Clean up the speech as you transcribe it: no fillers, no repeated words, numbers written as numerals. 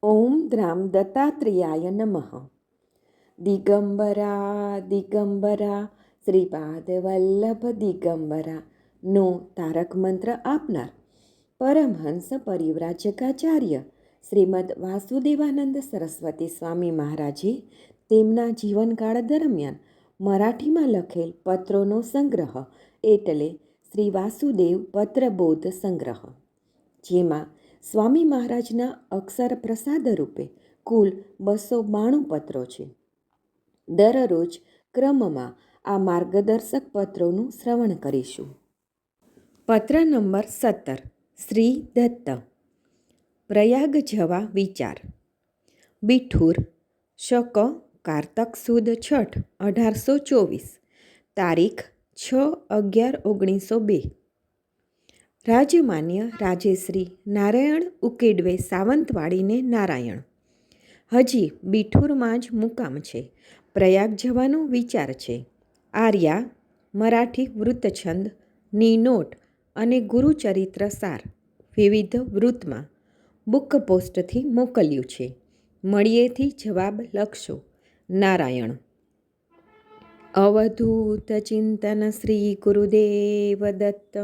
ઓમ દ્રામ દત્તાત્રેયાય નમઃ. દિગંબરા દિગંબરા શ્રીપાદ વલ્લભ દિગંબરા નો તારક મંત્ર આપનાર પરમહંસ પરિવ્રાજકાચાર્ય શ્રીમદ વાસુદેવાનંદ સરસ્વતી સ્વામી મહારાજે તેમના જીવનકાળ દરમિયાન મરાઠીમાં લખેલ પત્રોનો સંગ્રહ એટલે શ્રી વાસુદેવ પત્રબોધ સંગ્રહ, જેમાં સ્વામી મહારાજના અક્ષર પ્રસાદ રૂપે કુલ 292 પત્રો છે. દરરોજ ક્રમમાં આ માર્ગદર્શક પત્રોનું શ્રવણ કરીશું. પત્ર નંબર 17. શ્રી દત્ત. પ્રયાગ જવા વિચાર. બિઠુર, શક કારતક સુદ છઠ 1824, તારીખ 6/11/1902. રાજમાન્ય રાજેશ્રી નારાયણ ઉકેડવે સાવંતવાડીને નારાયણ. હજી બિઠુરમાં જ મુકામ છે. પ્રયાગ જવાનો વિચાર છે. આર્યા મરાઠી વૃત્તછંદ ની નોટ અને ગુરુચરિત્ર સાર વિવિધ વૃત્તમાં બુક પોસ્ટથી મોકલ્યું છે. મળીએથી જવાબ લખશો. નારાયણ. અવધૂત ચિંતન શ્રી ગુરુદેવ દત્ત.